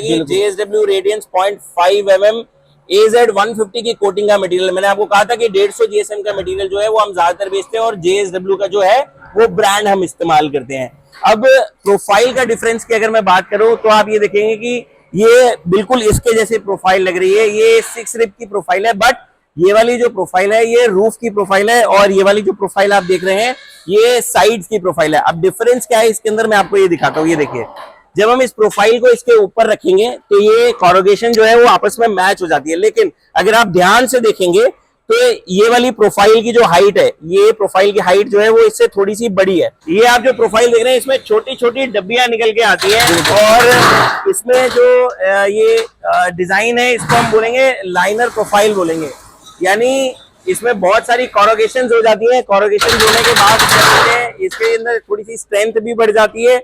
JSW radiance 0.5 mm AZ 150 की coating का material. मैंने आपको कहा था कि 150 GSM का मटेरियल जो है वो हम ज्यादातर बेचते हैं और JSW का जो है वो ब्रांड हम इस्तेमाल करते हैं। अब प्रोफाइल का डिफरेंस की अगर मैं बात करूं तो आप ये देखेंगे कि ये बिल्कुल इसके जैसे प्रोफाइल लग रही है। ये 6 रिब की प्रोफाइल है, बट ये वाली जो प्रोफाइल है ये रूफ की प्रोफाइल है और ये वाली जो प्रोफाइल आप देख रहे हैं ये साइड्स की प्रोफाइल है। अब डिफरेंस क्या है इसके अंदर, मैं आपको ये दिखाता हूँ। ये देखिए, जब हम इस प्रोफाइल को इसके ऊपर रखेंगे तो ये कॉरोगेशन जो है वो आपस में मैच हो जाती है, लेकिन अगर आप ध्यान से देखेंगे तो ये वाली प्रोफाइल की जो हाइट है, ये प्रोफाइल की हाइट जो है वो इससे थोड़ी सी बड़ी है। ये आप जो प्रोफाइल देख रहे हैं इसमें छोटी छोटी डब्बियां निकल के आती हैं और इसमें जो ये डिजाइन है इसको हम बोलेंगे लाइनर प्रोफाइल बोलेंगे। यानी इसमें बहुत सारी कॉरोगेशन हो जाती है। कॉरोगेशन होने के बाद इसके अंदर थोड़ी सी स्ट्रेंथ भी बढ़ जाती है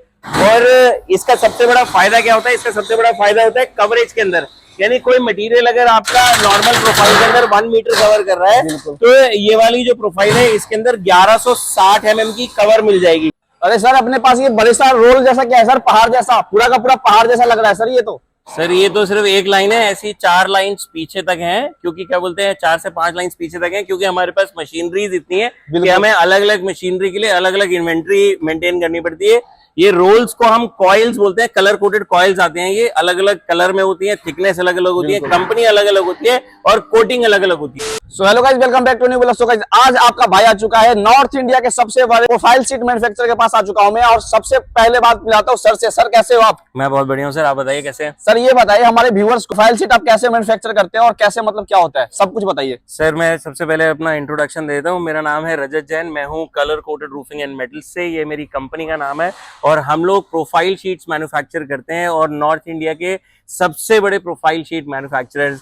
और इसका सबसे बड़ा फायदा क्या होता है, इसका सबसे बड़ा फायदा होता है कवरेज के अंदर। यानी कोई मटेरियल अगर आपका नॉर्मल प्रोफाइल के अंदर 1 मीटर कवर कर रहा है तो ये वाली जो प्रोफाइल है इसके अंदर 1160 mm की कवर मिल जाएगी। अरे सर, अपने पास ये बड़े सा रोल जैसा क्या है सर, पहाड़ जैसा, पूरा का पूरा पहाड़ जैसा लग रहा है सर। ये तो सिर्फ एक लाइन है, ऐसी 4 लाइंस पीछे तक हैं, क्योंकि क्या बोलते हैं 4 से 5 लाइंस पीछे तक हैं, क्योंकि हमारे पास मशीनरीज इतनी है कि हमें अलग अलग मशीनरी के लिए अलग अलग इन्वेंट्री मेंटेन करनी पड़ती है। ये रोल्स को हम कॉइल्स बोलते हैं, कलर कोटेड कॉइल्स आते हैं। ये अलग अलग कलर में होती है, थिकनेस अलग अलग होती है, कंपनी अलग अलग होती है और कोटिंग अलग अलग होती है। So hello guys, welcome back to new blog. So guys, आज आपका भाई आ चुका है नॉर्थ इंडिया के सबसे बड़े प्रोफाइल शीट मैन्युफैक्चरर के पास आ चुका हूं मैं। और सबसे पहले बात मिलाता हूं सर से। सर कैसे हो आप? मैं बहुत बढ़िया हूं सर, आप बताइए कैसे हैं? सर ये बताइए हमारे व्यूअर्स को प्रोफाइल शीट आप कैसे मैन्युफैक्चर करते हैं और कैसे, मतलब क्या होता है, सब कुछ बताइए। सर मैं सबसे पहले अपना इंट्रोडक्शन देता हूँ। मेरा नाम है रजत जैन, मैं हूँ colour coated roofing and metals से, ये मेरी कंपनी का नाम है और हम लोग प्रोफाइल शीट्स मैन्युफैक्चर करते हैं और नॉर्थ इंडिया के सबसे बड़े प्रोफाइल शीट मैन्युफैक्चरर्स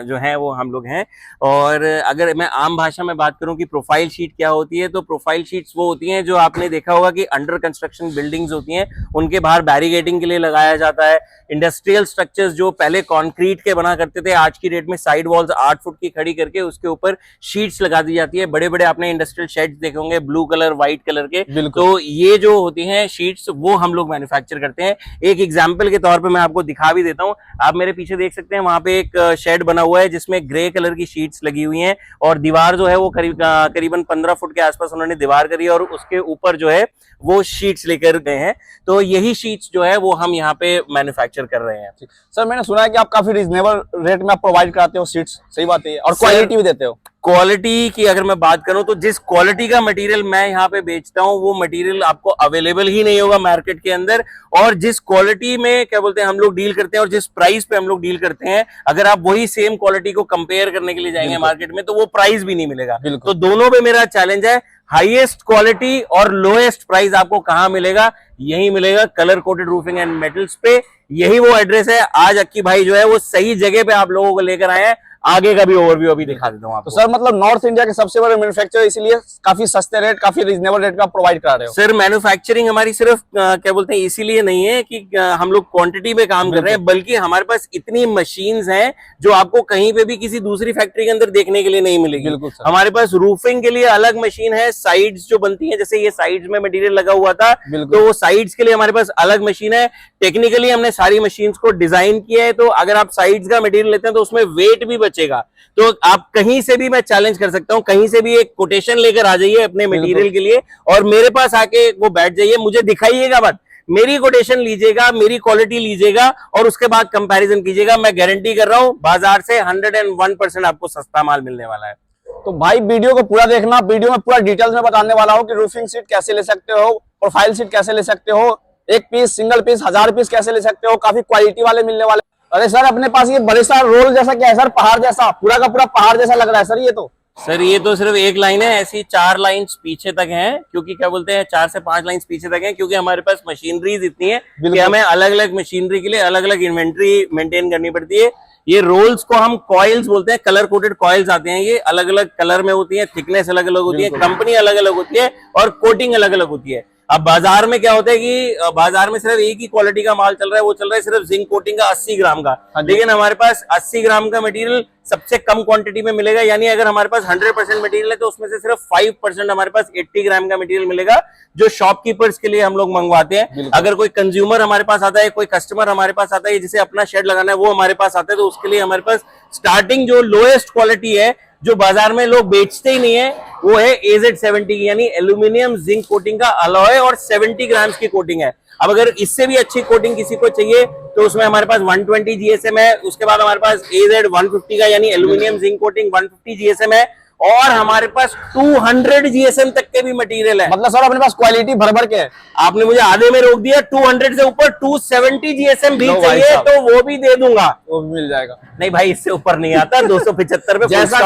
जो हैं वो हम लोग हैं। और अगर मैं आम भाषा में बात करूं कि प्रोफाइल शीट क्या होती है, तो प्रोफाइल शीट्स वो होती हैं जो आपने देखा होगा कि अंडर कंस्ट्रक्शन बिल्डिंग्स होती हैं, उनके बाहर बैरिगेटिंग के लिए लगाया जाता है। इंडस्ट्रियल स्ट्रक्चर्स जो पहले कंक्रीट के बना करते थे, आज की डेट में साइड वॉल्स 8 फुट की खड़ी करके उसके ऊपर शीट्स लगा दी जाती है। बड़े बड़े आपने इंडस्ट्रियल शेड्स देखे होंगे ब्लू कलर व्हाइट कलर के, तो ये जो होती हैं शीट्स वो हम लोग मैन्युफैक्चर करते हैं। एक एग्जाम्पल के तौर पर मैं आपको दिखा भी देता हूँ। आप मेरे पीछे देख सकते हैं, वहां पे एक शेड बना हुआ है जिसमें ग्रे कलर की शीट्स लगी हुई हैं और दीवार जो है वो करीबन 15 फुट के आसपास उन्होंने दीवार करी है और उसके ऊपर जो है वो शीट्स लेकर गए हैं। तो यही शीट्स जो है वो हम यहाँ पे मैन्युफैक्चर कर रहे हैं। सर मैंने सुना है कि आप काफी रीजनेबल रेट में आप प्रोवाइड कराते हो शीट्स, सही बात है? और क्वालिटी भी देते हो? क्वालिटी की अगर मैं बात करूं तो जिस क्वालिटी का मटेरियल मैं यहाँ पे बेचता हूं वो मटेरियल आपको अवेलेबल ही नहीं होगा मार्केट के अंदर। और जिस क्वालिटी में क्या बोलते हैं हम लोग डील करते हैं और जिस प्राइस पे हम लोग डील करते हैं, अगर आप वही सेम क्वालिटी को कंपेयर करने के लिए जाएंगे मार्केट में तो वो प्राइस भी नहीं मिलेगा। तो दोनों पे मेरा चैलेंज है, हाईएस्ट क्वालिटी और लोएस्ट प्राइस आपको कहां मिलेगा? यही मिलेगा colour coated roofing and metals पे। यही वो एड्रेस है। आज अक्की भाई जो है वो सही जगह पे आप लोगों को लेकर आए हैं। आगे का भी ओवरव्यू अभी दिखा देता हूँ आपको। तो सर मतलब नॉर्थ इंडिया के सबसे बड़े मैन्युफैक्चरर, इसलिए काफी सस्ते रेट, काफी रीजनेबल रेट में आप प्रोवाइड करा रहे हो। सर मैन्युफैक्चरिंग हमारी सिर्फ क्या बोलते हैं इसीलिए नहीं है कि हम लोग क्वांटिटी पे काम कर रहे हैं, बल्कि हमारे पास इतनी मशीन्स हैं जो आपको कहीं पे भी किसी दूसरी फैक्ट्री के अंदर देखने के लिए नहीं मिलेगी। हमारे पास रूफिंग के लिए अलग मशीन है, साइड्स जो बनती है, जैसे ये साइड्स में मटेरियल लगा हुआ था तो वो साइड्स के लिए हमारे पास अलग मशीन है। टेक्निकली हमने सारी मशीन्स को डिजाइन किया है, तो अगर आप साइड्स का मटेरियल लेते हैं तो उसमें वेट भी बचेगा। तो आप कहीं से भी, मैं चैलेंज कर सकता हूं, कहीं से भी एक कोटेशन लेकर आ जाइए अपने मटेरियल के लिए और मेरे पास आके वो बैठ जाइए, मुझे दिखाइएगा मत, मेरी कोटेशन लीजिएगा, मेरी क्वालिटी लीजिएगा और उसके बाद कंपैरिजन कीजिएगा। मैं गारंटी कर रहा हूं बाजार से 101% आपको सस्ता माल मिलने वाला है। तो भाई वीडियो को पूरा देखना, वीडियो में पूरा डिटेल्स में बताने वाला हूं कि रूफिंग शीट कैसे ले सकते हो, प्रोफाइल शीट कैसे ले सकते हो, एक पीस, सिंगल पीस, 1000 पीस कैसे ले सकते हो, काफी क्वालिटी वाले मिलने वाले। अरे सर, अपने पास ये बड़े सा रोल जैसा क्या है सर, पहाड़ जैसा, पूरा का पूरा पहाड़ जैसा लग रहा है सर। ये तो सिर्फ एक लाइन है, ऐसी 4 लाइंस पीछे तक हैं, क्योंकि क्या बोलते हैं 4 से 5 लाइंस पीछे तक हैं, क्योंकि हमारे पास मशीनरीज इतनी है कि हमें अलग अलग मशीनरी के लिए अलग अलग इन्वेंट्री मेंटेन करनी पड़ती है। ये रोल्स को हम कॉइल्स बोलते हैं, कलर कोटेड कॉइल्स आते हैं। ये अलग अलग कलर में होती है, थिकनेस अलग अलग होती है, कंपनी अलग अलग होती है और कोटिंग अलग अलग होती है। अब बाजार में क्या होता है कि बाजार में सिर्फ एक ही क्वालिटी का माल चल रहा है, वो चल रहा है सिर्फ जिंक कोटिंग का 80 ग्राम का। लेकिन हमारे पास 80 ग्राम का मटेरियल सबसे कम क्वांटिटी में मिलेगा, यानी अगर हमारे पास 100% मटेरियल है तो उसमें से सिर्फ 5% हमारे पास 80 ग्राम का मटेरियल मिलेगा, जो शॉपकीपर्स के लिए हम लोग मंगवाते हैं। अगर कोई कंज्यूमर हमारे पास आता है, कोई कस्टमर हमारे पास आता है जिसे अपना शेड लगाना है, वो हमारे पास आता है, तो उसके लिए हमारे पास स्टार्टिंग जो लोएस्ट क्वालिटी है, जो बाजार में लोग बेचते ही नहीं है, वो है AZ70 की, यानी एल्यूमिनियम जिंक कोटिंग का अलॉय और 70 ग्राम्स की कोटिंग है। अब अगर इससे भी अच्छी कोटिंग किसी को चाहिए तो उसमें हमारे पास 120 GSM है, उसके बाद हमारे पास AZ150 का यानी एल्यूमिनियम जिंक कोटिंग 150 GSM है, और हमारे पास 200 GSM तक के भी मटेरियल है। मतलब सर अपने पास क्वालिटी भर भर के है। आपने मुझे आधे में रोक दिया, 200 से ऊपर 270 GSM भी चाहिए तो वो भी दे दूंगा, वो भी मिल जाएगा। नहीं भाई इससे ऊपर नहीं आता, 275 पे जैसा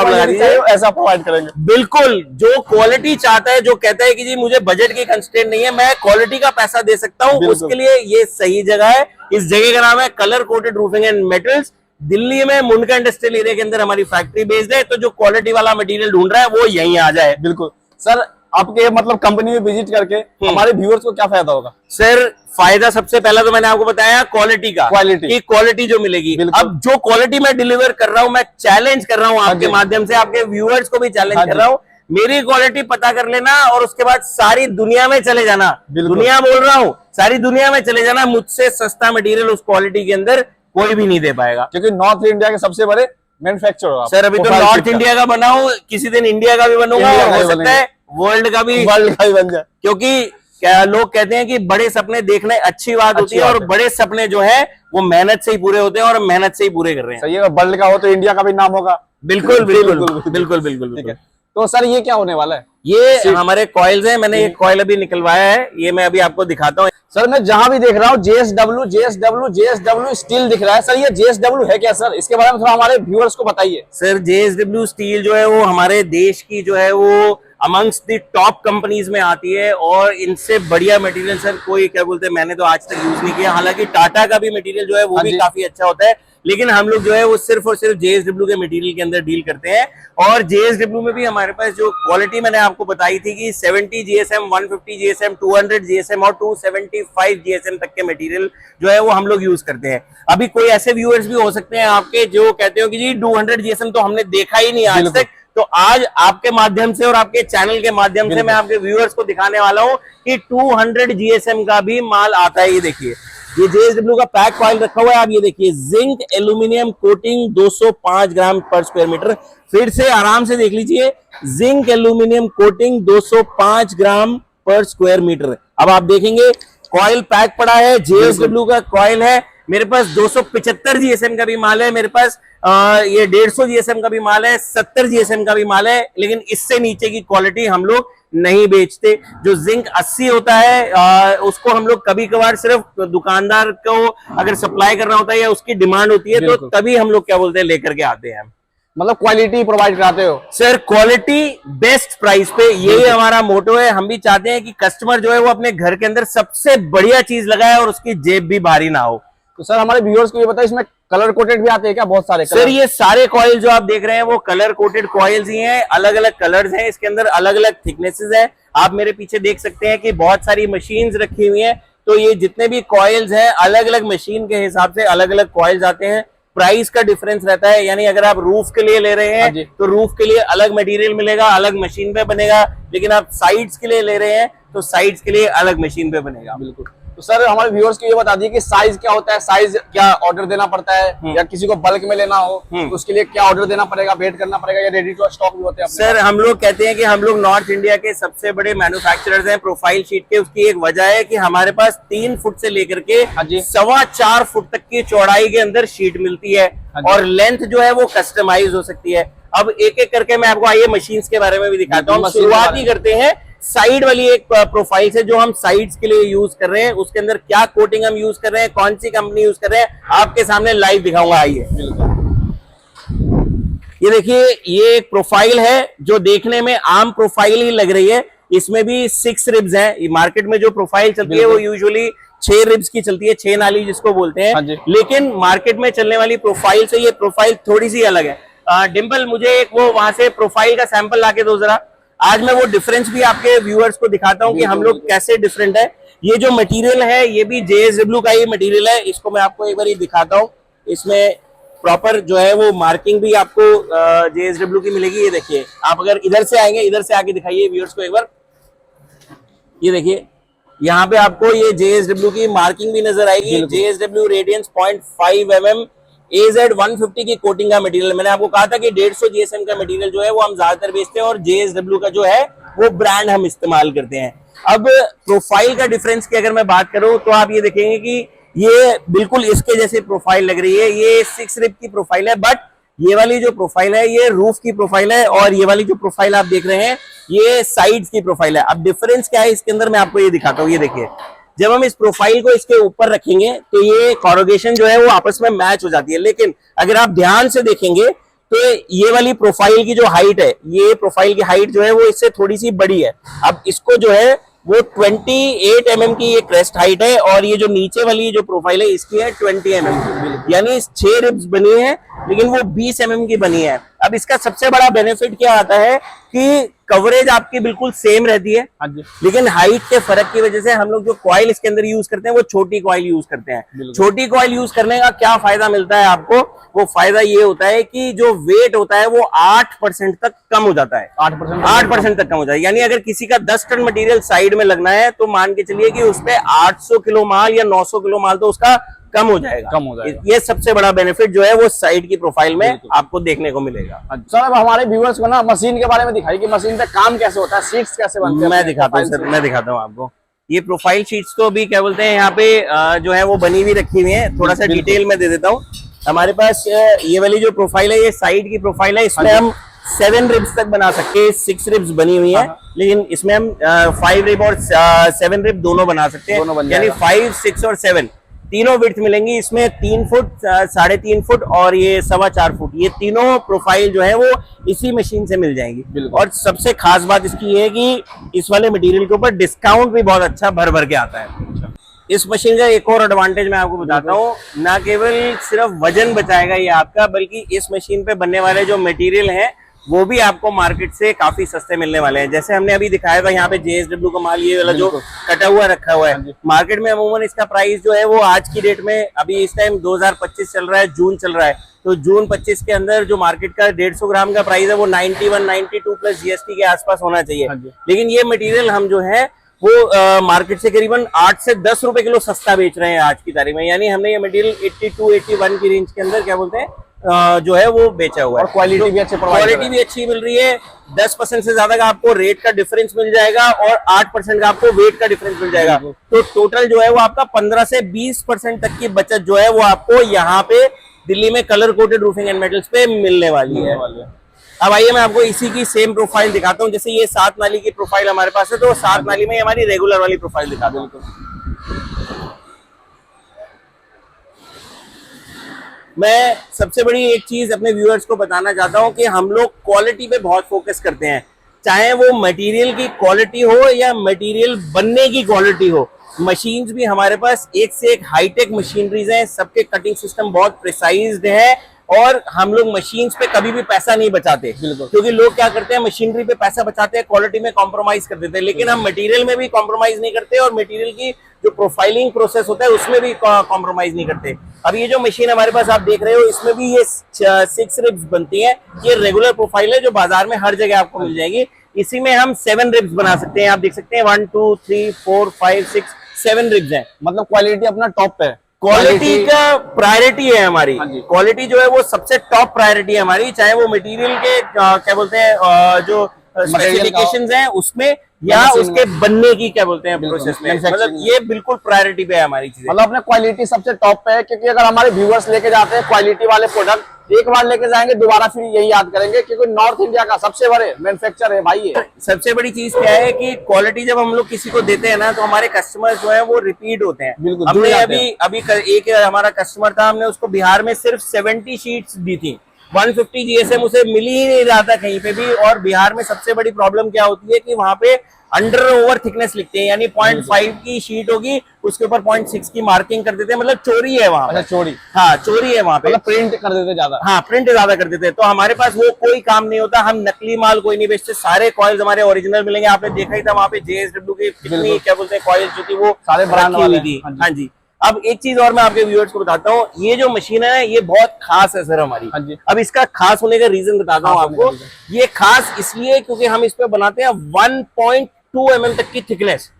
ऐसा प्रोवाइड करेंगे। बिल्कुल, जो क्वालिटी चाहता है, जो कहता है कि जी मुझे बजट की कंस्ट्रेंट नहीं है, मैं क्वालिटी का पैसा दे सकता हूँ, उसके लिए ये सही जगह है। इस जगह का नाम है colour coated roofing and metals. Delhi में मुंडका इंडस्ट्रियल एरिया के अंदर हमारी फैक्ट्री बेस्ड है, तो जो क्वालिटी वाला मटेरियल ढूंढ रहा है वो यहीं आ जाए। बिल्कुल सर, आपके मतलब कंपनी में विजिट करके हमारे व्यूअर्स को क्या फायदा होगा? सर फायदा सबसे पहला तो मैंने आपको बताया क्वालिटी का, क्वालिटी जो मिलेगी। अब जो क्वालिटी मैं डिलीवर कर रहा हूं, मैं चैलेंज कर रहा हूं आपके माध्यम से, आपके व्यूअर्स को भी चैलेंज कर रहा हूं, मेरी क्वालिटी पता कर लेना और उसके बाद सारी दुनिया में चले जाना। दुनिया बोल रहा हूं, सारी दुनिया में चले जाना, मुझसे सस्ता मटेरियल उस क्वालिटी के अंदर कोई भी नहीं दे पाएगा, क्योंकि नॉर्थ इंडिया के सबसे बड़े मैन्युफैक्चरर। सर अभी तो नॉर्थ इंडिया का बना हूं, किसी दिन इंडिया का भी बनूंगा, हो सकता है वर्ल्ड का भी बन जाए, क्योंकि क्या लोग कहते हैं कि बड़े सपने देखने अच्छी बात होती है, और बड़े सपने जो है वो मेहनत से ही पूरे होते हैं, और मेहनत से ही पूरे कर रहे हैं। सही है, वर्ल्ड का हो तो इंडिया का भी नाम होगा। बिल्कुल बिल्कुल बिल्कुल बिल्कुल। तो सर ये क्या होने वाला है? ये हमारे कॉइल्स हैं, मैंने एक कॉइल अभी निकलवाया है, ये मैं अभी आपको दिखाता हूँ। सर मैं जहां भी देख रहा हूँ JSW स्टील दिख रहा है। सर ये JSW है क्या सर? इसके बारे में थोड़ा हमारे व्यूअर्स को बताइए। सर JSW स्टील जो है वो हमारे देश की जो है वो अमंग्स द टॉप कंपनीज में आती है, और इनसे बढ़िया मटेरियल सर कोई, क्या बोलते हैं, मैंने तो आज तक यूज नहीं किया। हालांकि टाटा का भी मटेरियल जो है वो भी काफी अच्छा होता है, लेकिन हम लोग जो है वो सिर्फ और सिर्फ JSW के मटेरियल के अंदर डील करते हैं। और JSW में भी हमारे पास जो क्वालिटी मैंने आपको बताई थी कि 70 GSM, 150 GSM, 200 GSM और 275 GSM तक के मटेरियल जो है वो हम लोग यूज करते हैं। अभी कोई ऐसे व्यूअर्स भी हो सकते हैं आपके जो कहते हो कि जी 200 GSM तो हमने देखा ही नहीं आज तक, तो आज आपके माध्यम से और आपके चैनल के माध्यम से मैं आपके व्यूअर्स को दिखाने वाला हूं कि 200 GSM का भी माल आता है। ये देखिए, ये JSW का पैक कॉइल रखा हुआ है, आप ये देखिए, जिंक एल्यूमिनियम कोटिंग 205 ग्राम पर स्क्वायर मीटर। फिर से आराम से देख लीजिए, जिंक एल्यूमिनियम कोटिंग 205 ग्राम पर स्क्वायर मीटर। अब आप देखेंगे कॉइल पैक पड़ा है, JSW का कॉइल है, मेरे पास 275 GSM का भी माल है, मेरे पास ये 150 GSM का भी माल है, 70 GSM का भी माल है, लेकिन इससे नीचे की क्वालिटी हम लोग नहीं बेचते। जो जिंक 80 होता है उसको हम लोग कभी कभार सिर्फ दुकानदार को अगर सप्लाई करना होता है या उसकी डिमांड होती है तो तभी हम लोग क्या बोलते हैं लेकर के आते हैं। मतलब क्वालिटी प्रोवाइड कराते हो? सर क्वालिटी बेस्ट प्राइस पे, यही हमारा मोटो है। हम भी चाहते हैं कि कस्टमर जो है वो अपने घर के अंदर सबसे बढ़िया चीज लगाए और उसकी जेब भी भारी ना हो। तो सर हमारे व्यूअर्स को ये बताइए, इसमें कलर कोटेड भी आते हैं क्या? बहुत सारे सर ये सारे कॉइल जो आप देख रहे हैं वो कलर कोटेड कॉइल्स ही हैं, अलग अलग कलर्स हैं, इसके अंदर अलग अलग थिकनेसेस हैं। आप मेरे पीछे देख सकते हैं कि बहुत सारी मशीन्स रखी हुई हैं, तो ये जितने भी कॉइल्स हैं अलग अलग मशीन के हिसाब से अलग अलग कॉइल्स आते हैं। प्राइस का डिफरेंस रहता है, यानी अगर आप रूफ के लिए ले रहे हैं तो रूफ के लिए अलग मटेरियल मिलेगा, अलग मशीन पे बनेगा, लेकिन आप साइड्स के लिए ले रहे हैं तो साइड्स के लिए अलग मशीन पे बनेगा। बिल्कुल। तो सर हमारे व्यूअर्स को ये बता दिए कि साइज क्या होता है, साइज क्या ऑर्डर देना पड़ता है, या किसी को बल्क में लेना हो तो उसके लिए क्या ऑर्डर देना पड़ेगा, वेट करना पड़ेगा, या रेडी टू स्टॉक भी होते हैं? सर हम लोग कहते हैं कि हम लोग नॉर्थ इंडिया के सबसे बड़े मैन्युफैक्चरर्स हैं प्रोफाइल शीट के। उसकी एक वजह है कि हमारे पास 3 फुट से लेकर के 4.25 फुट तक की चौड़ाई के अंदर शीट मिलती है, और लेंथ जो है वो कस्टमाइज हो सकती है। अब एक एक करके मैं आपको आइए मशीन्स के बारे में भी दिखाता हूँ। शुरुआत ही करते हैं साइड वाली एक प्रोफाइल से, जो हम साइड्स के लिए यूज कर रहे हैं, उसके अंदर क्या कोटिंग हम यूज कर रहे हैं, कौन सी कंपनी यूज कर रहे हैं, आपके सामने लाइव दिखाऊंगा। आइए ये देखिए, ये एक प्रोफाइल है जो देखने में आम प्रोफाइल ही लग रही है, इसमें भी 6 रिब्स हैं। मार्केट में जो प्रोफाइल चलती है वो यूजुअली 6 रिब्स की चलती है, 6 नाली जिसको बोलते हैं, लेकिन मार्केट में चलने वाली प्रोफाइल से ये प्रोफाइल थोड़ी सी अलग है। डिम्पल मुझे एक वो वहां से प्रोफाइल का सैंपल लाके दो जरा। आज मैं वो डिफरेंस भी आपके व्यूअर्स को दिखाता हूँ कि हम लोग कैसे डिफरेंट है। ये जो मटेरियल है ये भी JSW का ही मटेरियल है। इसको मैं आपको एक बार ही दिखाता हूँ। इसमें प्रॉपर जो है वो मार्किंग भी आपको JSW की मिलेगी। ये देखिए, आप अगर इधर से आएंगे, इधर से आके दिखाइए व्यूअर्स को एक बार। ये देखिए, यहाँ पे आपको ये JSW की मार्किंग भी नजर आएगी। JSW रेडियंस 0.5 mm AZ 150 की कोटिंग का मटेरियल। मैंने आपको कहा था कि 150 GSM का मटेरियल जो है वो हम ज्यादातर बेचते हैं और JSW का जो है वो ब्रांड हम इस्तेमाल करते हैं। अब प्रोफाइल का डिफरेंस की अगर मैं बात करूं तो आप ये देखेंगे कि ये बिल्कुल इसके जैसे प्रोफाइल लग रही है। ये 6 रिब की प्रोफाइल है, बट ये वाली जो प्रोफाइल है ये रूफ की प्रोफाइल है और ये वाली जो प्रोफाइल आप देख रहे हैं ये साइड्स की प्रोफाइल है। अब डिफरेंस क्या है इसके अंदर, मैं आपको ये दिखाता हूँ। ये देखिए, जब हम इस प्रोफाइल को इसके ऊपर रखेंगे तो ये कॉरोगेशन जो है वो आपस में मैच हो जाती है, लेकिन अगर आप ध्यान से देखेंगे तो ये वाली प्रोफाइल की जो हाइट है, ये प्रोफाइल की हाइट जो है वो इससे थोड़ी सी बड़ी है। अब इसको जो है वो 28 mm की ये क्रेस्ट हाइट है और ये जो नीचे वाली जो प्रोफाइल है इसकी है 20 mm की, यानी 6 रिब्स बनी है लेकिन वो 20 mm की बनी है। अब इसका सबसे बड़ा बेनिफिट क्या आता है कि कवरेज आपकी बिल्कुल सेम रहती है, लेकिन हाइट के फर्क की वजह से हम लोग जो कॉइल इसके अंदर यूज करते हैं वो छोटी कॉइल यूज करते हैं। छोटी कॉइल यूज करने का क्या फायदा मिलता है आपको? वो फायदा ये होता है कि जो वेट होता है वो 8% तक कम हो जाता है। 8% तक कम हो जाता है, यानी अगर किसी का 10 टन मटेरियल साइड में लगना है तो मान के चलिए कि उस पे 800 किलो माल या 900 किलो माल तो उसका कम हो जाएगा। ये सबसे बड़ा बेनिफिट जो है वो साइड की प्रोफाइल में आपको देखने को मिलेगा। सर अब हमारे व्यूअर्स को ना मशीन के बारे में दिखाई कि मशीन पे काम कैसे होता है, सीट्स कैसे बनते हैं। मैं दिखाता हूँ सर, मैं दिखाता हूँ आपको। ये प्रोफाइल शीट्स तो अभी क्या बोलते हैं यहाँ पे जो है वो बनी हुई रखी हुई है। थोड़ा सा डिटेल में दे देता हूँ। हमारे पास ये वाली जो प्रोफाइल है ये साइड की प्रोफाइल है। इसमें हम 7 रिब्स तक बना सकते हैं। 6 रिब्स बनी हुई है, लेकिन इसमें हम 5 रिब और 7 रिब दोनों बना सकते हैं, यानी 5, 6 और 7 तीनों विड्थ मिलेंगी। इसमें 3 फुट, 3.5 फुट और ये 4.25 फुट, ये तीनों प्रोफाइल जो है वो इसी मशीन से मिल जाएंगी। और सबसे खास बात इसकी ये है कि इस वाले मटेरियल के ऊपर डिस्काउंट भी बहुत अच्छा भर भर के आता है। इस मशीन का एक और एडवांटेज मैं आपको बताता हूँ, ना केवल सिर्फ वजन बचाएगा ये आपका, बल्कि इस मशीन पे बनने वाले जो मटेरियल है वो भी आपको मार्केट से काफी सस्ते मिलने वाले हैं। जैसे हमने अभी दिखाया था यहाँ पे JSW का माल, ये वाला जो कटा हुआ रखा हुआ है, मार्केट में अमूमन इसका प्राइस जो है वो आज की डेट में, अभी इस टाइम 2025 चल रहा है, जून चल रहा है, तो जून 25 के अंदर जो मार्केट का 150 ग्राम का प्राइस है वो 91, 92 प्लस GST के आसपास होना चाहिए। लेकिन ये मटेरियल हम जो है वो मार्केट से करीबन 8 से 10 रुपए किलो सस्ता बेच रहे हैं आज की तारीख में। यानी हमने ये मटेरियल 82, 81 की रेंज के अंदर क्या बोलते हैं जो है वो बेचा हुआ है। और क्वालिटी भी अच्छी मिल रही है। 10% से ज्यादा का आपको रेट का डिफरेंस मिल जाएगा और 8% का आपको वेट का डिफरेंस मिल जाएगा। तो टोटल जो है वो आपका 15 से 20% तक की बचत जो है वो आपको यहाँ पे दिल्ली में colour coated roofing and metals पे मिलने वाली है। अब आइए मैं आपको इसी की सेम प्रोफाइल दिखाता हूँ। जैसे ये 7 नाली की प्रोफाइल हमारे पास है, तो 7 नाली में हमारी रेगुलर वाली प्रोफाइल दिखाता हूँ। मैं सबसे बड़ी एक चीज अपने व्यूअर्स को बताना चाहता हूं कि हम लोग क्वालिटी पे बहुत फोकस करते हैं, चाहे वो मटेरियल की क्वालिटी हो या मटेरियल बनने की क्वालिटी हो। मशीन्स भी हमारे पास एक से एक हाईटेक मशीनरीज हैं, सबके कटिंग सिस्टम बहुत प्रिसाइज्ड है और हम लोग मशीन्स पे कभी भी पैसा नहीं बचाते, क्योंकि लोग क्या करते हैं मशीनरी पे पैसा बचाते हैं, क्वालिटी में कॉम्प्रोमाइज कर देते हैं। लेकिन हम मटेरियल में भी कॉम्प्रोमाइज नहीं करते और मटेरियल की जो प्रोफाइलिंग प्रोसेस होता है उसमें भी कॉम्प्रोमाइज नहीं करते। अब ये जो मशीन हमारे पास आप देख रहे हो इसमें भी ये 6 रिब्स बनती है। ये रेगुलर प्रोफाइल है जो बाजार में हर जगह आपको मिल जाएगी। इसी में हम 7 रिब्स बना सकते हैं। आप देख सकते हैं 1, 2, 3, 4, 5, 6, 7 रिब्स है। मतलब क्वालिटी अपना टॉप पे है। क्वालिटी का प्रायोरिटी है हमारी। क्वालिटी जो है वो सबसे टॉप प्रायोरिटी है हमारी, चाहे वो मटेरियल के क्या बोलते हैं जो स्पेसिफिकेशंस हैं उसमें या उसके बनने की क्या बोलते हैं प्रोसेस में, मतलब ये बिल्कुल प्रायोरिटी पे है हमारी चीजें। मतलब अपने क्वालिटी सबसे टॉप पे है, क्योंकि अगर हमारे व्यूअर्स लेके जाते हैं क्वालिटी वाले प्रोडक्ट, एक बार लेके जाएंगे दोबारा फिर यही याद करेंगे, क्योंकि नॉर्थ इंडिया का सबसे बड़े मैन्युफैक्चर है भाई ये। सबसे बड़ी चीज क्या है कि क्वालिटी जब हम लोग किसी को देते हैं ना तो हमारे कस्टमर जो है वो रिपीट होते हैं। हमने अभी एक हमारा कस्टमर था, हमने उसको बिहार में सिर्फ 70 शीट्स दी थी 150 GSM उसे मिल ही नहीं रहा था कहीं पे भी। और बिहार में सबसे बड़ी प्रॉब्लम क्या होती है कि वहां पे अंडर ओवर थिकनेस लिखते हैं, यानी 0.5 की शीट होगी, उसके ऊपर 0.6 की मार्किंग कर देते हैं, मतलब चोरी है वहां। अच्छा चोरी, हाँ चोरी है वहां पे, मतलब प्रिंट कर देते ज्यादा। हाँ प्रिंट ज्यादा कर देते हैं। तो हमारे पास वो कोई काम नहीं होता, हम नकली माल कोई नहीं बेचते, सारे कॉइल्स हमारे ओरिजिनल मिलेंगे। आपने देखा ही था वहां पे JSW की कितनी क्या बोलते हैं कॉइल्स जो थी वो सारे ब्रांड रखी हुई थी। हाँ जी। अब एक चीज और मैं आपके व्यूअर्स को बताता हूँ, ये जो मशीन है ये बहुत खास है सर हमारी। हाँ जी। अब इसका खास होने का रीजन बताता हूँ आपको। ये खास इसलिए क्योंकि हम इस पे बनाते हैं 1.2 mm तक की थिकनेस।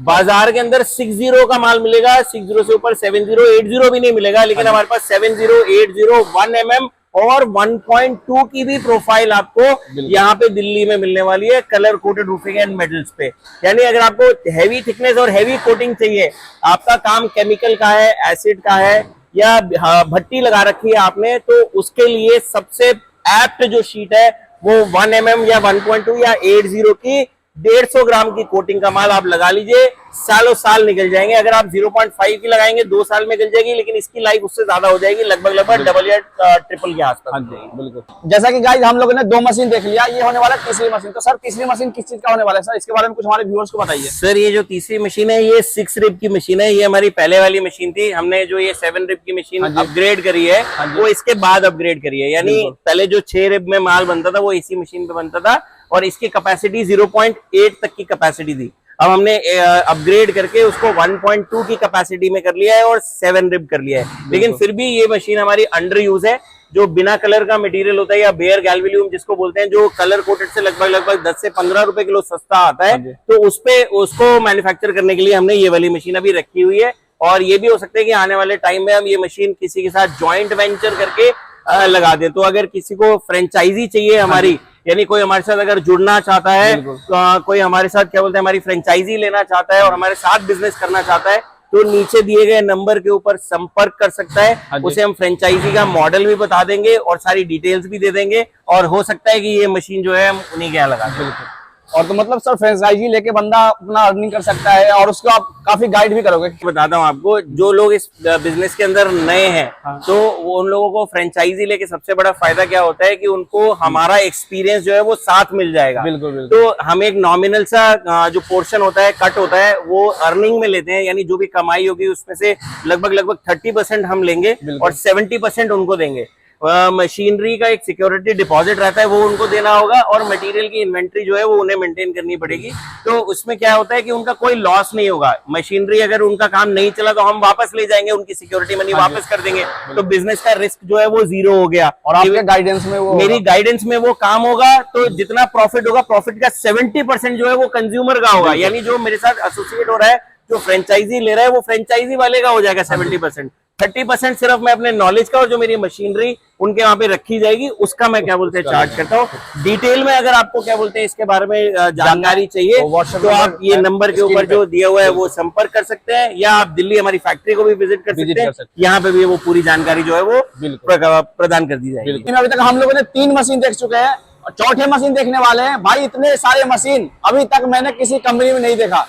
बाजार के अंदर 60 का माल मिलेगा, 60 से ऊपर 70, 80 भी नहीं मिलेगा, लेकिन हमारे पास 70, 80, 1 mm और 1.2 की भी प्रोफाइल आपको यहाँ पे दिल्ली में मिलने वाली है, colour coated roofing and metals पे। यानी अगर आपको हैवी थिकनेस और हैवी कोटिंग चाहिए, आपका काम केमिकल का है, एसिड का है, या भट्टी लगा रखी है आपने, तो उसके लिए सबसे एप्ट जो शीट है वो 1 mm या 1.2 या 80 की 150 ग्राम की कोटिंग का माल आप लगा लीजिए, सालों साल निकल जाएंगे। अगर आप 0.5 की लगाएंगे 2 साल में निकल जाएगी, लेकिन इसकी लाइफ उससे ज्यादा हो जाएगी, लगभग डबल या ट्रिपल के आसपास। हाँ जी बिल्कुल। जैसा कि गाइस हम लोगों ने 2 मशीन देख लिया, ये होने वाला है तीसरी मशीन। तो सर तीसरी मशीन किस चीज का होने वाला है सर, इसके बारे में कुछ हमारे व्यूअर्स को बताइए। सर ये जो तीसरी मशीन है ये 6 रिब की मशीन है। ये हमारी पहले वाली मशीन थी, हमने जो ये 7 रिब की मशीन अपग्रेड करी है वो इसके बाद अपग्रेड करी है। यानी पहले जो 6 रिब में माल बनता था वो इसी मशीन पे बनता था, और इसकी कैपेसिटी 0.8 तक की कैपेसिटी थी। अब हमने अपग्रेड करके उसको 1.2 की कैपेसिटी में कर लिया है और 7 रिब कर लिया है। लेकिन फिर भी ये मशीन हमारी अंडर यूज है। जो बिना कलर का मटेरियल होता है या बेयर गैल्वेनियम जिसको बोलते हैं, जो कलर कोटेड से लगभग 10 से 15 रुपए किलो सस्ता आता है, तो उस पे उसको मैन्युफैक्चर करने के लिए हमने ये वाली मशीन अभी रखी हुई है। और ये भी हो सकता है कि आने वाले टाइम में हम ये मशीन किसी के साथ ज्वाइंट वेंचर करके लगा दे। तो अगर किसी को फ्रेंचाइजी चाहिए हमारी, यानी कोई हमारे साथ अगर जुड़ना चाहता है, कोई हमारे साथ क्या बोलते हैं हमारी फ्रेंचाइजी लेना चाहता है और हमारे साथ बिजनेस करना चाहता है, तो नीचे दिए गए नंबर के ऊपर संपर्क कर सकता है। उसे हम फ्रेंचाइजी का मॉडल भी बता देंगे और सारी डिटेल्स भी दे देंगे, और हो सकता है कि ये मशीन जो है हम उन्हीं के यहाँ लगा दें। और तो मतलब सर फ्रेंचाइजी लेके बंदा अपना अर्निंग कर सकता है, और उसको आप काफी गाइड भी करोगे। बताता हूँ आपको, जो लोग इस बिजनेस के अंदर नए हैं तो वो उन लोगों को फ्रेंचाइजी लेके सबसे बड़ा फायदा क्या होता है कि उनको हमारा एक्सपीरियंस जो है वो साथ मिल जाएगा। बिल्कुल। तो हम एक नॉमिनल सा जो पोर्शन होता है, कट होता है, वो अर्निंग में लेते हैं। यानी जो भी कमाई होगी उसमें से लगभग 30% हम लेंगे और 70% उनको देंगे। मशीनरी का एक सिक्योरिटी डिपॉजिट रहता है, वो उनको देना होगा, और मटेरियल की इन्वेंट्री जो है वो उन्हें मेंटेन करनी पड़ेगी। तो उसमें क्या होता है कि उनका कोई लॉस नहीं होगा। मशीनरी अगर उनका काम नहीं चला तो हम वापस ले जाएंगे, उनकी सिक्योरिटी मनी वापस कर देंगे, तो बिजनेस का रिस्क जो है वो 0 हो गया। और आपके गाइडेंस में वो, मेरी गाइडेंस में वो काम होगा, तो जितना प्रॉफिट होगा, प्रॉफिट का 70% जो है वो कंज्यूमर का होगा। यानी जो मेरे साथ एसोसिएट हो रहा है, जो फ्रेंचाइजी ले रहा है, वो फ्रेंचाइजी वाले का हो जाएगा 70%। 30% सिर्फ मैं अपने नॉलेज का, और जो मेरी मशीनरी उनके वहां पे रखी जाएगी उसका मैं क्या बोलते हैं चार्ज करता हूँ। डिटेल में अगर आपको क्या बोलते हैं इसके बारे में जानकारी चाहिए तो आप ये नंबर के ऊपर जो दिया हुआ है वो संपर्क कर सकते हैं, या आप दिल्ली हमारी फैक्ट्री को भी विजिट कर सकते हैं। यहाँ पे भी वो पूरी जानकारी जो है वो प्रदान कर दी जाएगी। अभी तक हम लोगों ने 3 मशीन देख चुके हैं और 4ठी मशीन देखने वाले हैं। भाई इतने सारे मशीन अभी तक मैंने किसी कंपनी में नहीं देखा।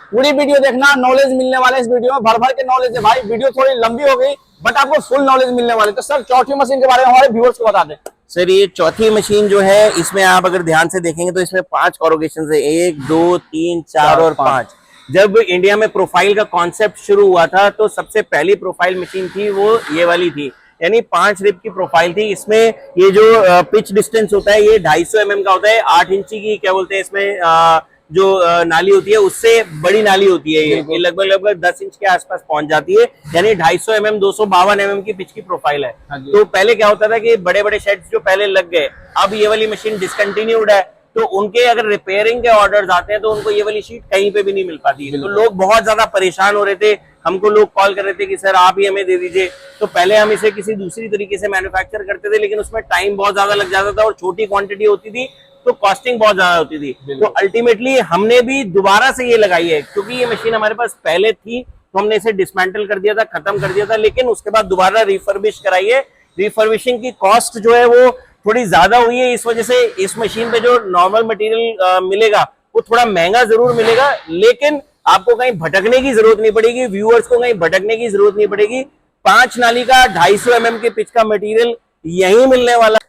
पूरी वीडियो देखना, नॉलेज मिलने वाला है इस वीडियो में, भर के नॉलेज है भाई। वीडियो थोड़ी लंबी हो गई बट आपको फुल नॉलेज मिलने वाली। तो सर 4ठी मशीन के बारे में हमारे व्यूअर्स को बता दें। सर ये 4थी मशीन जो है, इसमें आप अगर ध्यान से देखेंगे तो इसमें 5 कॉरोगेशन है, 1, 2, 3, 4 और 5। जब इंडिया में प्रोफाइल का कॉन्सेप्ट शुरू हुआ था तो सबसे पहली प्रोफाइल मशीन थी वो ये वाली थी, यानी 5 रिब की प्रोफाइल थी। इसमें ये जो पिच डिस्टेंस होता है ये 250 mm का होता है। 8 इंची की क्या बोलते हैं इसमें जो नाली होती है उससे बड़ी नाली होती है, ये लगभग 10 इंच के आसपास पहुंच जाती है। यानी 250 mm 252 mm की पिच की प्रोफाइल है। तो पहले क्या होता था कि बड़े बड़े शेड्स जो पहले लग गए, अब ये वाली मशीन डिसकंटिन्यूड है, तो उनके अगर रिपेयरिंग के ऑर्डर्स आते हैं तो उनको ये वाली शीट कहीं पे भी नहीं मिल पाती है। तो लोग बहुत ज्यादा परेशान हो रहे थे, हमको लोग कॉल कर रहे थे कि सर आप ही हमें दे दीजिए। तो पहले हम इसे किसी दूसरी तरीके से मैन्युफैक्चर करते थे, लेकिन उसमें टाइम बहुत ज्यादा लग जाता था और छोटी क्वांटिटी होती थी तो कॉस्टिंग बहुत ज्यादा होती थी। तो अल्टीमेटली हमने भी दोबारा से ये लगाई है, क्योंकि ये मशीन हमारे पास पहले थी तो हमने इसे डिसमेंटल कर दिया था, खत्म कर दिया था, लेकिन उसके बाद दोबारा रिफर्बिश कराई है। रिफर्बिशिंग की कॉस्ट जो है वो थोड़ी ज्यादा हुई है, इस वजह से इस मशीन पे जो नॉर्मल मटेरियल मिलेगा वो थोड़ा महंगा जरूर मिलेगा, लेकिन आपको कहीं भटकने की जरूरत नहीं पड़ेगी, व्यूअर्स को कहीं भटकने की जरूरत नहीं पड़ेगी। 5 नाली का 250 mm के पिच का मटेरियल यही मिलने वाला।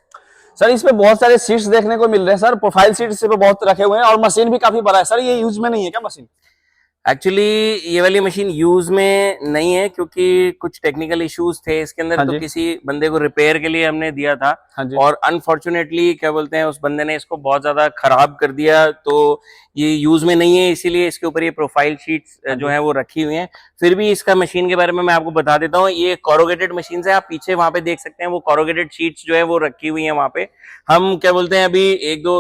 सर इस पे बहुत सारे सीट्स देखने को मिल रहे हैं सर, प्रोफाइल सीट इस पे बहुत रखे हुए हैं और मशीन भी काफी बड़ा है सर। ये यूज में नहीं है क्या मशीन? एक्चुअली ये वाली मशीन यूज में नहीं है क्योंकि कुछ टेक्निकल इश्यूज थे इसके अंदर, हाँ तो जी। किसी बंदे को रिपेयर के लिए हमने दिया था। हाँ जी। और अनफॉर्चुनेटली क्या बोलते हैं, उस बंदे ने इसको बहुत ज्यादा खराब कर दिया, तो ये यूज में नहीं है, इसीलिए इसके ऊपर ये प्रोफाइल शीट्स जो है वो रखी हुई हैं। फिर भी इसका मशीन के बारे में मैं आपको बता देता हूँ। ये कोरोगेटेड मशीन है, आप पीछे वहां पे देख सकते हैं, वो कोरोगेटेड शीट्स जो है वो रखी हुई है वहां पे। हम क्या बोलते हैं, अभी एक दो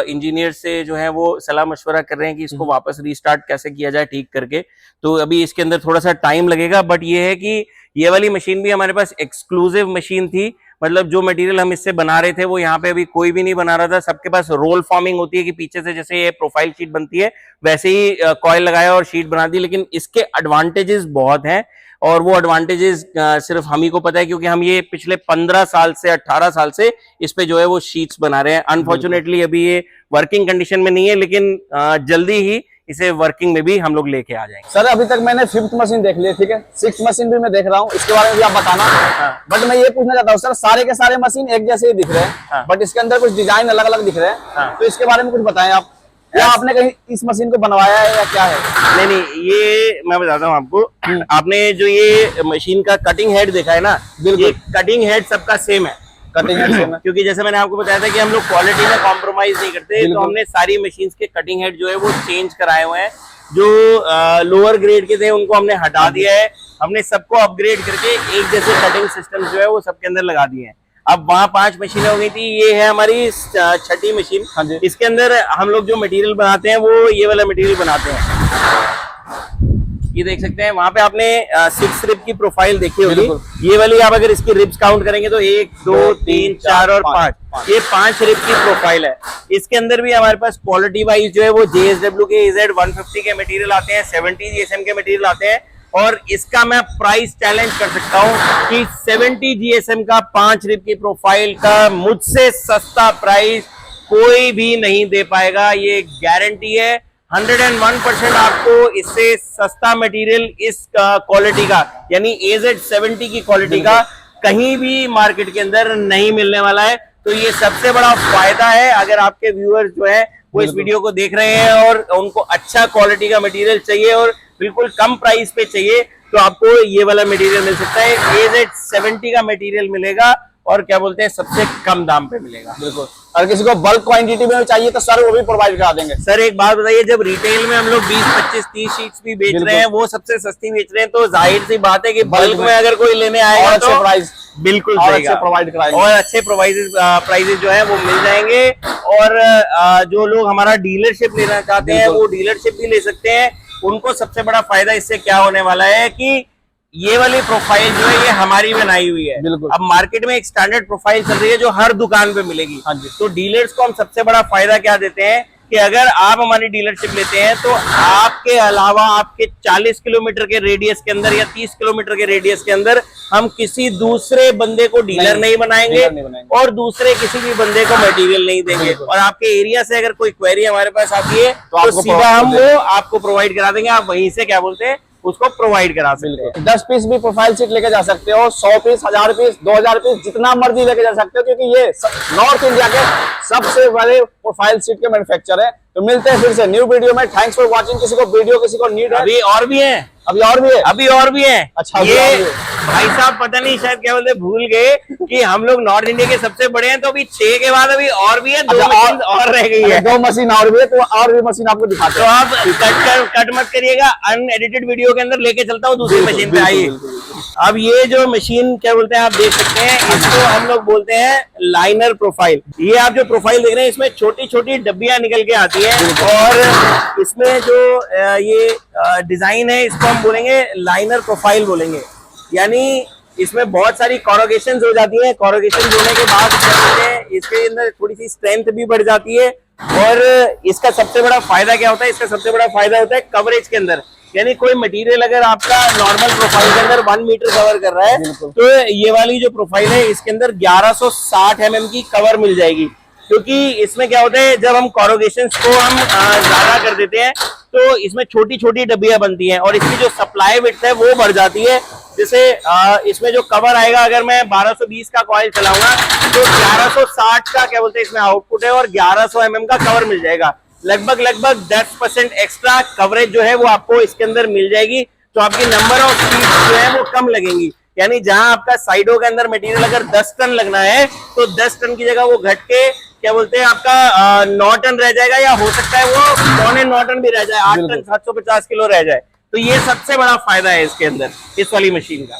इंजीनियर से जो है वो सलाह मशवरा कर रहे हैं कि इसको वापस रीस्टार्ट कैसे किया जाए ठीक करके। तो अभी इसके अंदर थोड़ा सा टाइम लगेगा, बट ये है कि ये वाली मशीन भी हमारे पास एक्सक्लूसिव मशीन थी। मतलब जो मटेरियल हम इससे बना रहे थे वो यहाँ पे अभी कोई भी नहीं बना रहा था। सबके पास रोल फॉर्मिंग होती है कि पीछे से जैसे ये प्रोफाइल शीट बनती है वैसे ही कॉइल लगाया और शीट बना दी। लेकिन इसके एडवांटेजेस बहुत हैं और वो एडवांटेजेस सिर्फ हम ही को पता है, क्योंकि हम ये पिछले 15 साल से 18 साल से इस पे जो है वो शीट्स बना रहे हैं। अनफॉर्चुनेटली अभी ये वर्किंग कंडीशन में नहीं है, लेकिन जल्दी ही इसे वर्किंग में भी हम लोग लेके आ जाएंगे। सर अभी तक मैंने 5th मशीन देख ली, ठीक है, 6th मशीन भी मैं देख रहा हूँ, इसके बारे में भी आप बताना। बट मैं ये पूछना चाहता हूँ सर, सारे के सारे मशीन एक जैसे ही दिख रहे हैं, बट इसके अंदर कुछ डिजाइन अलग अलग दिख रहे हैं, तो इसके बारे में कुछ बताएं आप, या आपने कहीं इस मशीन को बनवाया है या क्या है? नहीं, ये मैं बताता हूँ आपको। आपने जो ये मशीन का कटिंग हेड देखा है ना, ये कटिंग हेड सबका सेम है। कटिंग हेड सेम है, क्योंकि जैसे मैंने आपको बताया था कि हम लोग क्वालिटी में कॉम्प्रोमाइज नहीं करते, तो हमने सारी मशीन्स के कटिंग हेड जो है वो चेंज कराए हुए हैं। जो लोअर ग्रेड के थे उनको हमने हटा दिया है, हमने सबको अपग्रेड करके एक जैसे कटिंग सिस्टम जो है वो सबके अंदर लगा दिए हैं। अब वहाँ 5 मशीनें हो गई थी, ये है हमारी 6ठी मशीन। इसके अंदर हम लोग जो मटेरियल बनाते हैं वो ये वाला मटेरियल बनाते हैं। ये देख सकते हैं, वहां पे आपने 6 रिब की प्रोफाइल देखी होगी। ये वाली आप अगर इसकी रिब्स काउंट करेंगे तो 1 2 3 4 और 5, ये 5 रिब की प्रोफाइल है। इसके अंदर भी हमारे पास क्वालिटी वाइज जो है वो JSW के AZ 150 के मटेरियल आते हैं, 70 GSM के मटेरियल आते हैं। और इसका मैं प्राइस चैलेंज कर सकता हूँ कि 70 GSM का 5 रिब की प्रोफाइल का मुझसे सस्ता प्राइस कोई भी नहीं दे पाएगा, ये गारंटी है। 101% आपको इससे सस्ता मटेरियल इस क्वालिटी का, यानी AZ 70 की क्वालिटी का कहीं भी मार्केट के अंदर नहीं मिलने वाला है। तो ये सबसे बड़ा फायदा है। अगर आपके व्यूअर्स जो है वो इस वीडियो को देख रहे हैं और उनको अच्छा क्वालिटी का मटेरियल चाहिए और बिल्कुल कम प्राइस पे चाहिए, तो आपको ये वाला मटेरियल मिल सकता है। AZ 70 का मटेरियल मिलेगा और क्या बोलते हैं सबसे कम दाम पे मिलेगा। बिल्कुल। और किसी को बल्क क्वांटिटी में चाहिए तो सर वो भी प्रोवाइड करा देंगे। सर एक बात बताइए, जब रिटेल में हम लोग 20 25 30 शीट्स भी बेच रहे हैं, वो सबसे सस्ती बेच रहे हैं, तो जाहिर सी बात है कि बल्क में अगर कोई लेने आएगा तो प्राइस बिल्कुल प्रोवाइड कराएंगे और अच्छे प्राइसेस जो है वो मिल जाएंगे। और जो लोग हमारा डीलरशिप लेना चाहते हैं वो डीलरशिप भी ले सकते हैं। उनको सबसे बड़ा फायदा इससे क्या होने वाला है कि ये वाली प्रोफाइल जो है ये हमारी बनाई हुई है। अब मार्केट में एक स्टैंडर्ड प्रोफाइल चल रही है जो हर दुकान पे मिलेगी। तो डीलर्स को हम सबसे बड़ा फायदा क्या देते हैं कि अगर आप हमारी डीलरशिप लेते हैं तो आपके अलावा आपके 40 किलोमीटर के रेडियस के अंदर या 30 किलोमीटर के रेडियस के अंदर हम किसी दूसरे बंदे को डीलर नहीं बनाएंगे और दूसरे किसी भी बंदे को मटेरियल नहीं देंगे। और आपके एरिया से अगर कोई क्वेरी हमारे पास आती है तो सीधा हम वो आपको प्रोवाइड करा देंगे। आप वहीं से क्या बोलते हैं उसको प्रोवाइड करा सकते हैं। 10 पीस भी प्रोफाइल शीट लेके जा सकते हो, 100 पीस, 1000 पीस, 2000 पीस, जितना मर्जी लेके जा सकते हो, क्योंकि ये नॉर्थ इंडिया के सबसे बड़े प्रोफाइल शीट के मैन्युफैक्चर है। तो मिलते हैं फिर से न्यू वीडियो में। Thanks for watching. किसी को नीड है, अभी और भी है, अभी और भी है, अभी और भी है। अच्छा, ये भाई साहब पता नहीं शायद क्या बोलते भूल गए कि हम लोग नॉर्थ इंडिया के सबसे बड़े हैं, तो अभी 6 के बाद अभी और भी है, 2 मशीन और रह गई है। 2 मशीन और भी है, तो और भी मशीन आपको दिखाते हैं। तो आप कट मत करिएगा, अनएडिटेड वीडियो के अंदर लेके चलता हूँ दूसरी मशीन पे। आइए, अब ये जो मशीन क्या बोलते हैं आप देख सकते हैं, इसको हम लोग बोलते हैं लाइनर प्रोफाइल। ये आप जो प्रोफाइल देख रहे हैं इसमें छोटी छोटी डब्बियां निकल के आती है और इसमें जो ये डिजाइन है इसको हम बोलेंगे लाइनर प्रोफाइल बोलेंगे। यानी इसमें बहुत सारी कॉरोगेशन हो जाती है। कॉरोगेशन होने के बाद इसके अंदर थोड़ी सी स्ट्रेंथ भी बढ़ जाती है। और इसका सबसे बड़ा फायदा क्या होता है, इसका सबसे बड़ा फायदा होता है कवरेज के अंदर। यानी कोई मटेरियल अगर आपका नॉर्मल प्रोफाइल के अंदर 1 मीटर कवर कर रहा है तो ये वाली जो प्रोफाइल है इसके अंदर 1160 mm की कवर मिल जाएगी। क्योंकि इसमें क्या होता है, जब हम कॉरोगेशन को हम ज्यादा कर देते हैं तो इसमें छोटी छोटी डब्बियां बनती हैं और इसकी जो सप्लाई विड्थ है वो बढ़ जाती है। जैसे इसमें जो कवर आएगा, अगर मैं 1220 का कॉइल चलाऊंगा तो 1160 का क्या बोलते हैं इसमें आउटपुट है, और 1100 mm का कवर मिल जाएगा। लगभग 10% एक्स्ट्रा कवरेज जो है वो आपको इसके अंदर मिल जाएगी। तो आपकी नंबर ऑफ शीट जो है वो कम लगेंगी, यानी जहां आपका साइडों के अंदर मटेरियल अगर 10 टन लगना है तो 10 टन की जगह वो घट के क्या बोलते हैं आपका 9 टन रह जाएगा, या हो सकता है वो 9.25 टन भी रह जाए, 8 टन 750 किलो रह जाए। तो ये सबसे बड़ा फायदा है इसके अंदर इस वाली मशीन का।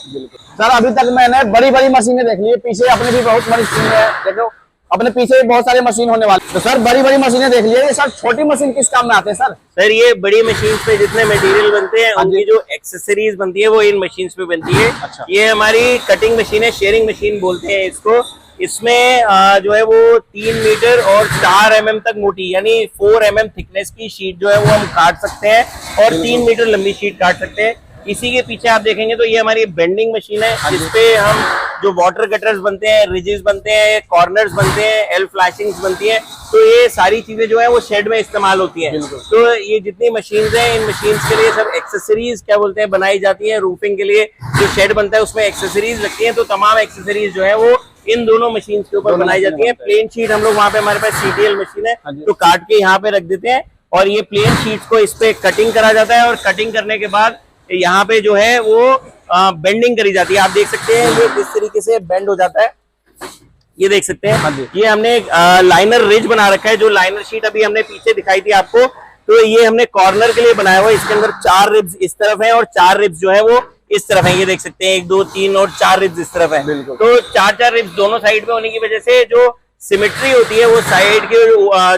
सर अभी तक मैंने बड़ी बड़ी मशीनें देख ली है, पीछे अपने भी बहुत बड़ी मशीन है, देखो अपने पीछे भी बहुत सारी मशीन होने वाली। तो सर बड़ी बड़ी मशीनें देख ली है, सर छोटी मशीन किस काम में आते हैं सर? सर ये बड़ी मशीन पे जितने मटेरियल बनते हैं उनकी जो एक्सेसरीज बनती है वो इन मशीन पे बनती है। अच्छा। ये हमारी कटिंग मशीन है, शेयरिंग मशीन बोलते हैं इसको। इसमें जो है वो 3 मीटर और 4 mm तक मोटी, यानी 4 mm थिकनेस की शीट जो है वो हम काट सकते हैं, और 3 मीटर लंबी शीट काट सकते हैं। इसी के पीछे आप देखेंगे तो ये हमारी बेंडिंग मशीन है, जिसपे हम जो वाटर कटर्स बनते हैं, रिजेस बनते हैं, कॉर्नर्स बनते हैं, एल फ्लैशिंग्स बनती है, तो ये सारी चीजें जो है वो शेड में इस्तेमाल होती हैं। तो ये जितनी मशीन्स हैं, इन मशीन्स के लिए सब एक्सेसरीज क्या बोलते हैं बनाई जाती है। रूफिंग के लिए जो शेड बनता है उसमें एक्सेसरीज लगती हैं, तो तमाम एक्सेसरीज जो है वो इन दोनों मशीन के ऊपर बनाई जाती है। प्लेन शीट हम लोग वहाँ पे, हमारे पास सीटीएल मशीन है, तो काट के यहाँ पे रख देते हैं, और ये प्लेन शीट्स को इस पे कटिंग करा जाता है, और कटिंग करने के बाद यहाँ पे जो है वो बेंडिंग करी जाती है। आप देख सकते हैं ये किस तरीके से बेंड हो जाता है, ये देख सकते हैं। ये हमने एक लाइनर रिज बना रखा है, जो लाइनर शीट अभी हमने पीछे दिखाई थी आपको, तो ये हमने कॉर्नर के लिए बनाया हुआ है। इसके अंदर 4 रिब्स इस तरफ है और 4 रिब्स जो है वो इस तरफ है, ये देख सकते हैं 1 2 3 और 4 रिब्स इस तरफ है। तो 4 रिब्स दोनों साइड में होने की वजह से जो सिमेट्री होती है वो साइड के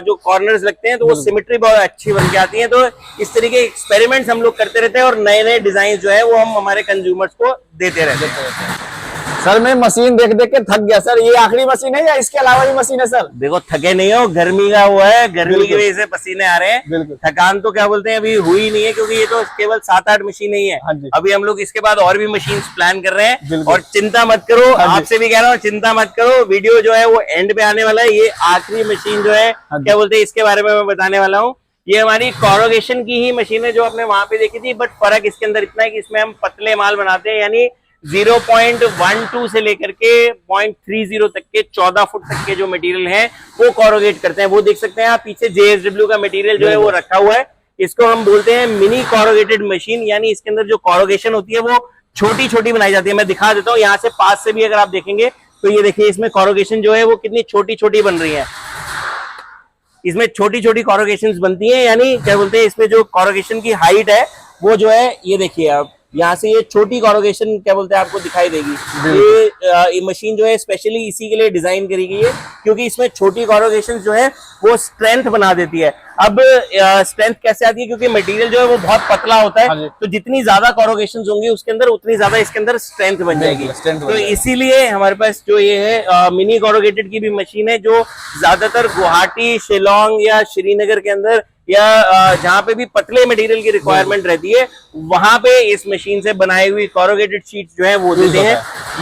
जो कॉर्नर्स लगते हैं तो वो सिमेट्री बहुत अच्छी बन के आती है। तो इस तरीके के एक्सपेरिमेंट्स हम लोग करते रहते हैं, और नए नए डिजाइन जो है वो हम हमारे कंज्यूमर्स को देते रहते हैं। सर मैं मशीन देख देख के थक गया सर, ये आखिरी मशीन है या इसके अलावा भी मशीन है सर? देखो थके नहीं हो, गर्मी का हुआ है, गर्मी की वजह से पसीने आ रहे हैं। थकान तो क्या बोलते हैं अभी हुई नहीं है, क्योंकि ये तो केवल 7-8 मशीन ही है। अभी हम लोग इसके बाद और भी मशीन प्लान कर रहे हैं, और चिंता मत करो, आपसे भी कह रहा हूँ चिंता मत करो, वीडियो जो है वो एंड पे आने वाला है। ये आखिरी मशीन जो है क्या बोलते हैं इसके बारे में मैं बताने वाला हूँ। ये हमारी कोरोगेशन की ही मशीन है जो आपने वहां पे देखी थी, बट फर्क इसके अंदर इतना है कि इसमें हम पतले माल बनाते हैं, यानी 0.12 से लेकर के 0.30 तक के 14 फुट तक के जो मटेरियल है वो कोरोगेट करते हैं। वो देख सकते हैं आप पीछे JSW का मटेरियल जो है वो रखा हुआ है। इसको हम बोलते हैं मिनी कोरोगेटेड मशीन, यानी इसके अंदर जो कोरोगेशन होती है वो छोटी छोटी बनाई जाती है। मैं दिखा देता हूँ यहाँ से पास से भी, अगर आप देखेंगे तो ये देखिए इसमें कोरोगेशन जो है वो कितनी छोटी छोटी बन रही है। इसमें छोटी छोटी कोरोगेशन बनती है, यानी क्या बोलते हैं इसमें जो कोरोगेशन की हाइट है वो जो है ये देखिए आप यहाँ से ये छोटी कोरोगेशन क्या बोलते हैं आपको दिखाई देगी। ये मशीन जो है स्पेशली इसी के लिए डिजाइन करी गई है, क्योंकि इसमें छोटी कोरोगेशन जो है वो स्ट्रेंथ बना देती है। अब स्ट्रेंथ कैसे आती है, क्योंकि मटेरियल जो है वो बहुत पतला होता है, तो जितनी ज्यादा कोरोगेशन होंगी उसके अंदर उतनी ज्यादा इसके अंदर स्ट्रेंथ बन जाएगी। तो इसीलिए हमारे पास जो ये है मिनी कोरोगेटेड की भी मशीन है, जो ज्यादातर गुवाहाटी, शिलोंग या श्रीनगर के अंदर या जहां पे भी पतले मटेरियल की रिक्वायरमेंट रहती है वहां पे इस मशीन से बनाई हुई कोरोगेटेड शीट्स जो है वो देते हैं।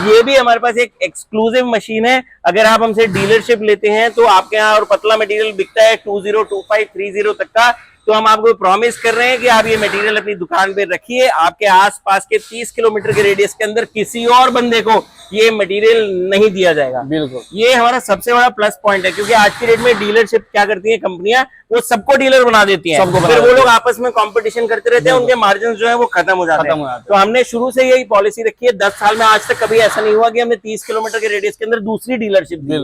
ये भी हमारे पास एक एक्सक्लूसिव मशीन है। अगर आप हमसे डीलरशिप लेते हैं तो आपके यहाँ और पतला मटेरियल बिकता है 20, 25, 30 तक का, तो हम आपको प्रॉमिस कर रहे हैं कि आप ये मटेरियल अपनी दुकान पे रखिए, आपके आसपास के 30 किलोमीटर के रेडियस के अंदर किसी और बंदे को ये मटेरियल नहीं दिया जाएगा। बिल्कुल, ये हमारा सबसे बड़ा प्लस पॉइंट है, क्योंकि आज की डेट में डीलरशिप क्या करती है कंपनियां, वो सबको डीलर बना देती हैं, फिर वो लोग आपस में कंपटीशन करते रहते हैं, उनके मार्जिन जो है वो खत्म हो जाते हैं। तो हमने शुरू से यही पॉलिसी रखी है, 10 साल में आज तक कभी ऐसा नहीं हुआ कि हमने 30 किलोमीटर के रेडियस के अंदर दूसरी डीलरशिप दी।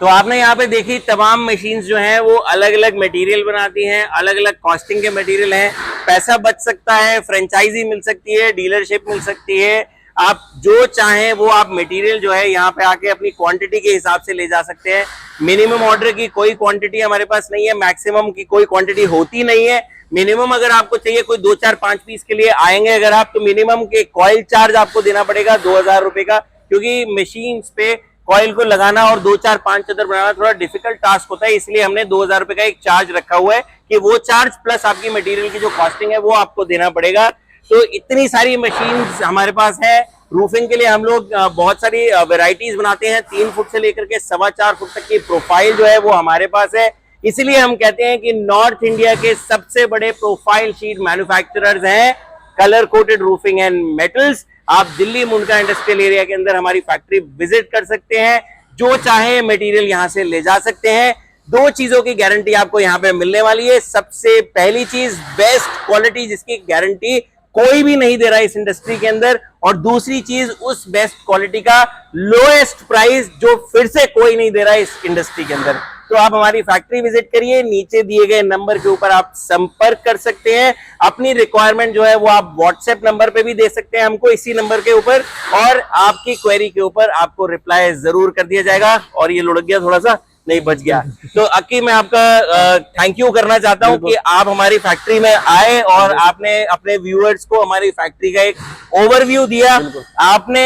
तो आपने यहाँ पे देखी तमाम मशीन जो है वो अलग अलग मटेरियल बनाती हैं, अलग अलग कॉस्टिंग के मटेरियल हैं, पैसा बच सकता है, फ्रेंचाइजी मिल सकती है, डीलरशिप मिल सकती है, आप जो चाहें वो आप मटेरियल जो है यहाँ पे आके अपनी क्वांटिटी के हिसाब से ले जा सकते हैं। मिनिमम ऑर्डर की कोई क्वांटिटी हमारे पास नहीं है, मैक्सिमम की कोई क्वांटिटी होती नहीं है। मिनिमम अगर आपको चाहिए कोई 2, 4, 5 पीस के लिए आएंगे अगर आप, तो मिनिमम के कॉइल चार्ज आपको देना पड़ेगा 2000 रुपए का, क्योंकि मशीन पे कॉइल को लगाना और 2, 4, 5 चदर बनाना थोड़ा डिफिकल्ट टास्क होता है, इसलिए हमने 2000 रुपए का एक चार्ज रखा हुआ है कि वो चार्ज प्लस आपकी मटेरियल की जो कॉस्टिंग है वो आपको देना पड़ेगा। तो इतनी सारी मशीन हमारे पास है। रूफिंग के लिए हम लोग बहुत सारी वेराइटीज बनाते हैं, 3 फुट से लेकर के 4.25 फुट तक की प्रोफाइल जो है वो हमारे पास है। इसीलिए हम कहते हैं कि नॉर्थ इंडिया के सबसे बड़े प्रोफाइल शीट मैन्युफैक्चरर्स हैं colour coated roofing and metals. आप दिल्ली मुंडका इंडस्ट्रियल एरिया के अंदर हमारी फैक्ट्री विजिट कर सकते हैं। जो चाहे मटेरियल यहां से ले जा सकते हैं। 2 चीजों की गारंटी आपको यहाँ पे मिलने वाली है। सबसे पहली चीज बेस्ट क्वालिटी, जिसकी गारंटी कोई भी नहीं दे रहा है इस इंडस्ट्री के अंदर, और दूसरी चीज उस बेस्ट क्वालिटी का लोएस्ट प्राइस जो फिर से कोई नहीं दे रहा है इस इंडस्ट्री के अंदर। तो आप हमारी फैक्ट्री विजिट करिए, नीचे दिए गए नंबर के ऊपर आप संपर्क कर सकते हैं। अपनी रिक्वायरमेंट जो है वो आप व्हाट्सएप नंबर पे भी दे सकते हैं हमको, इसी नंबर के ऊपर, और आपकी क्वेरी के ऊपर आपको रिप्लाई जरूर कर दिया जाएगा। और ये लुढ़क गया थोड़ा सा, नहीं बच गया। तो अक्की, मैं आपका थैंक यू करना चाहता हूं कि आप हमारी फैक्ट्री में आए और आपने अपने व्यूअर्स को हमारी फैक्ट्री का एक ओवरव्यू दिया। आपने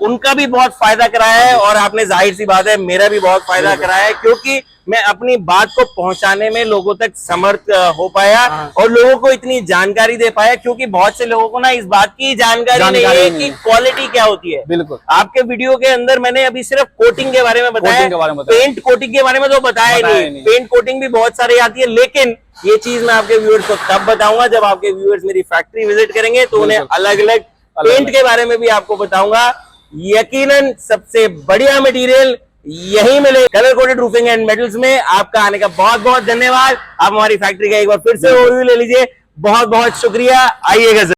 उनका भी बहुत फायदा कराया है और आपने, जाहिर सी बात है, मेरा भी बहुत फायदा कराया है, क्योंकि मैं अपनी बात को पहुंचाने में लोगों तक समर्थ हो पाया और लोगों को इतनी जानकारी दे पाया, क्योंकि बहुत से लोगों को ना इस बात की जानकारी नहीं है कि क्वालिटी क्या होती है। बिल्कुल। आपके वीडियो के अंदर मैंने अभी सिर्फ कोटिंग के बारे में बताया, पेंट कोटिंग के बारे में तो बताया नहीं। पेंट कोटिंग भी बहुत सारी आती है, लेकिन ये चीज मैं आपके व्यूअर्स को तब बताऊंगा जब आपके व्यूअर्स मेरी फैक्ट्री विजिट करेंगे, तो उन्हें अलग अलग पेंट के बारे में भी आपको बताऊंगा। यकीनन सबसे बढ़िया मटेरियल यही मिले colour coated roofing and metals में। आपका आने का बहुत बहुत धन्यवाद। आप हमारी फैक्ट्री का एक बार फिर से ओवरव्यू ले लीजिए। बहुत बहुत शुक्रिया, आइएगा जरूर।